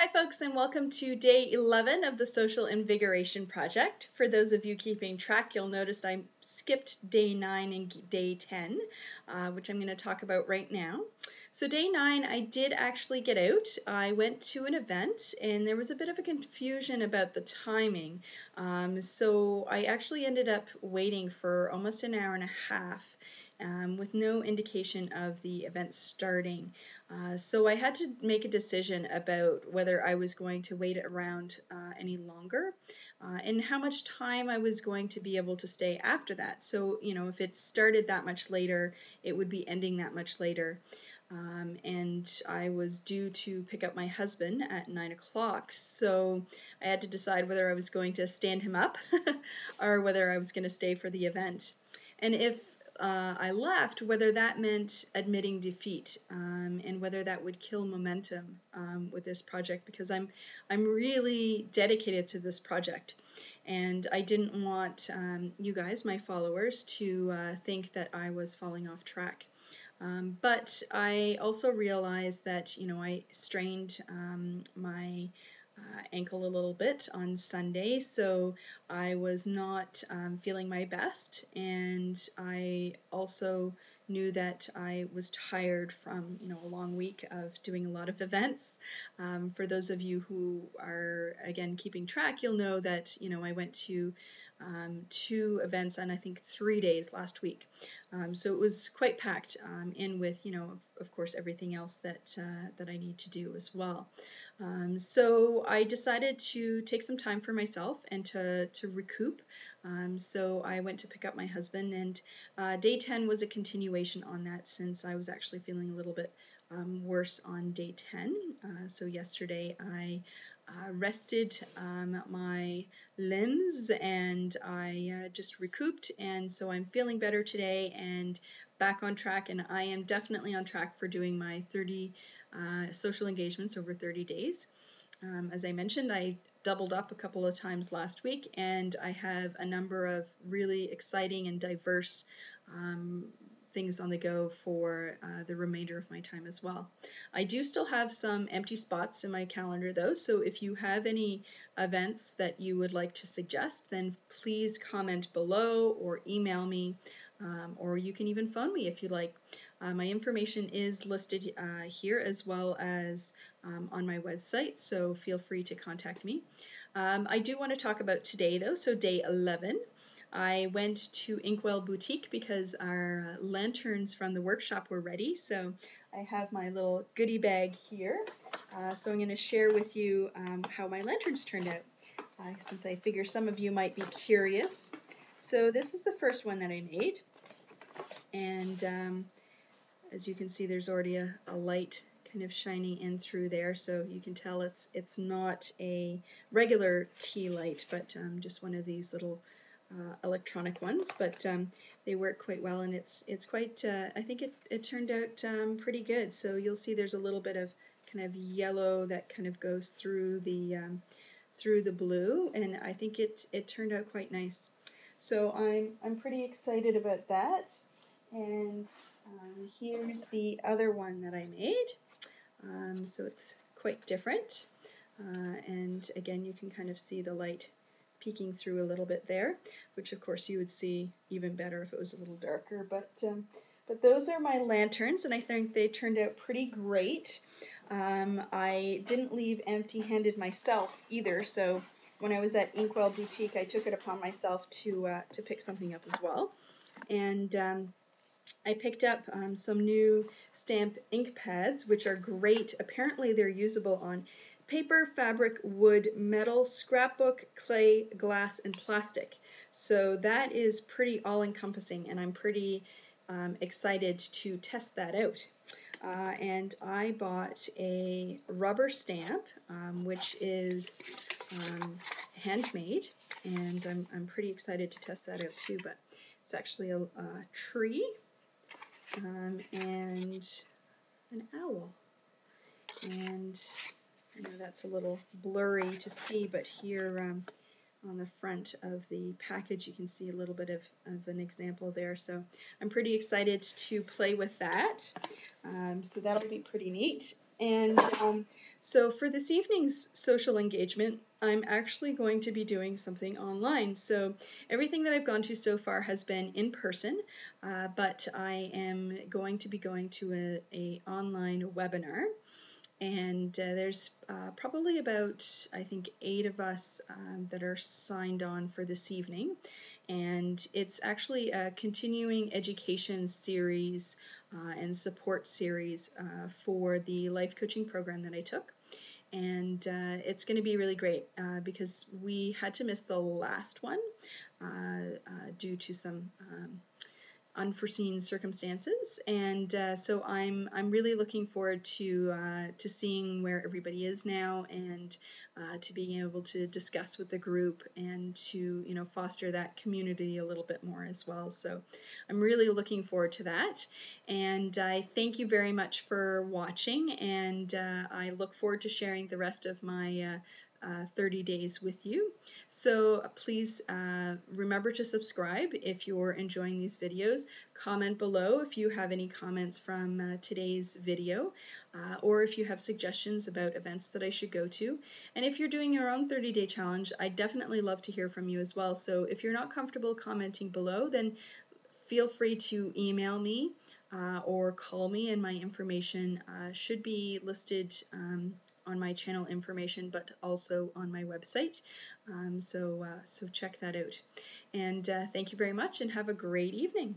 Hi folks, and welcome to day 11 of the Social Invigoration Project. For those of you keeping track, you'll notice I skipped day 9 and day 10, which I'm going to talk about right now. So day 9, I did actually get out. I went to an event and there was a bit of a confusion about the timing. So I actually ended up waiting for almost an hour and a half with no indication of the event starting. So I had to make a decision about whether I was going to wait around any longer and how much time I was going to be able to stay after that. So, if it started that much later, it would be ending that much later. And I was due to pick up my husband at 9 o'clock, so I had to decide whether I was going to stand him up or whether I was going to stay for the event. And if I left, whether that meant admitting defeat and whether that would kill momentum with this project, because I'm really dedicated to this project, and I didn't want you guys, my followers, to think that I was falling off track. But I also realized that I strained my ankle a little bit on Sunday, so I was not feeling my best, and I also knew that I was tired from a long week of doing a lot of events. For those of you who are again keeping track, you'll know that I went to 2 events on I think 3 days last week. So it was quite packed in with of course everything else that I need to do as well. So I decided to take some time for myself and to recoup. So I went to pick up my husband, and day 10 was a continuation on that, since I was actually feeling a little bit worse on day 10. So yesterday I rested my limbs, and I just recouped, and so I'm feeling better today and back on track, and I am definitely on track for doing my 30 social engagements over 30 days. As I mentioned, I doubled up a couple of times last week, and I have a number of really exciting and diverse things on the go for the remainder of my time as well. I do still have some empty spots in my calendar though, so if you have any events that you would like to suggest, then please comment below or email me, or you can even phone me if you like. My information is listed here as well as on my website, so feel free to contact me. I do want to talk about today though, so day 11. I went to Inkwell Boutique because our lanterns from the workshop were ready, so I have my little goodie bag here. So I'm going to share with you how my lanterns turned out, since I figure some of you might be curious. So this is the first one that I made, and as you can see, there's already a light kind of shining in through there, so you can tell it's not a regular tea light, but just one of these little electronic ones, but they work quite well, and it's quite I think it turned out pretty good. So you'll see there's a little bit of kind of yellow that kind of goes through the blue, and I think it turned out quite nice. So I'm pretty excited about that. And here's the other one that I made. So it's quite different, and again you can kind of see the light peeking through a little bit there, which of course you would see even better if it was a little darker. But those are my lanterns, and I think they turned out pretty great. I didn't leave empty-handed myself either, so when I was at Inkwell Boutique, I took it upon myself to pick something up as well. And I picked up some new stamp ink pads, which are great. Apparently they're usable on paper, fabric, wood, metal, scrapbook, clay, glass, and plastic. So that is pretty all-encompassing, and I'm pretty excited to test that out. And I bought a rubber stamp, which is handmade, and I'm pretty excited to test that out too. But it's actually a tree and an owl, and I know that's a little blurry to see, but here on the front of the package you can see a little bit of an example there, so I'm pretty excited to play with that. So that'll be pretty neat. And so for this evening's social engagement, I'm actually going to be doing something online. So everything that I've gone to so far has been in person, but I am going to be going to a online webinar. And there's probably about, I think, 8 of us that are signed on for this evening. And it's actually a continuing education series and support series for the life coaching program that I took. And it's going to be really great because we had to miss the last one due to some unforeseen circumstances, and so I'm really looking forward to seeing where everybody is now, and to being able to discuss with the group and to foster that community a little bit more as well. So I'm really looking forward to that, and I thank you very much for watching, and I look forward to sharing the rest of my 30 days with you. So please remember to subscribe if you're enjoying these videos. Comment below if you have any comments from today's video, or if you have suggestions about events that I should go to. And if you're doing your own 30-day challenge, I'd definitely love to hear from you as well. So if you're not comfortable commenting below, then feel free to email me or call me, and my information should be listed on my channel information, but also on my website. So check that out. And thank you very much, and have a great evening.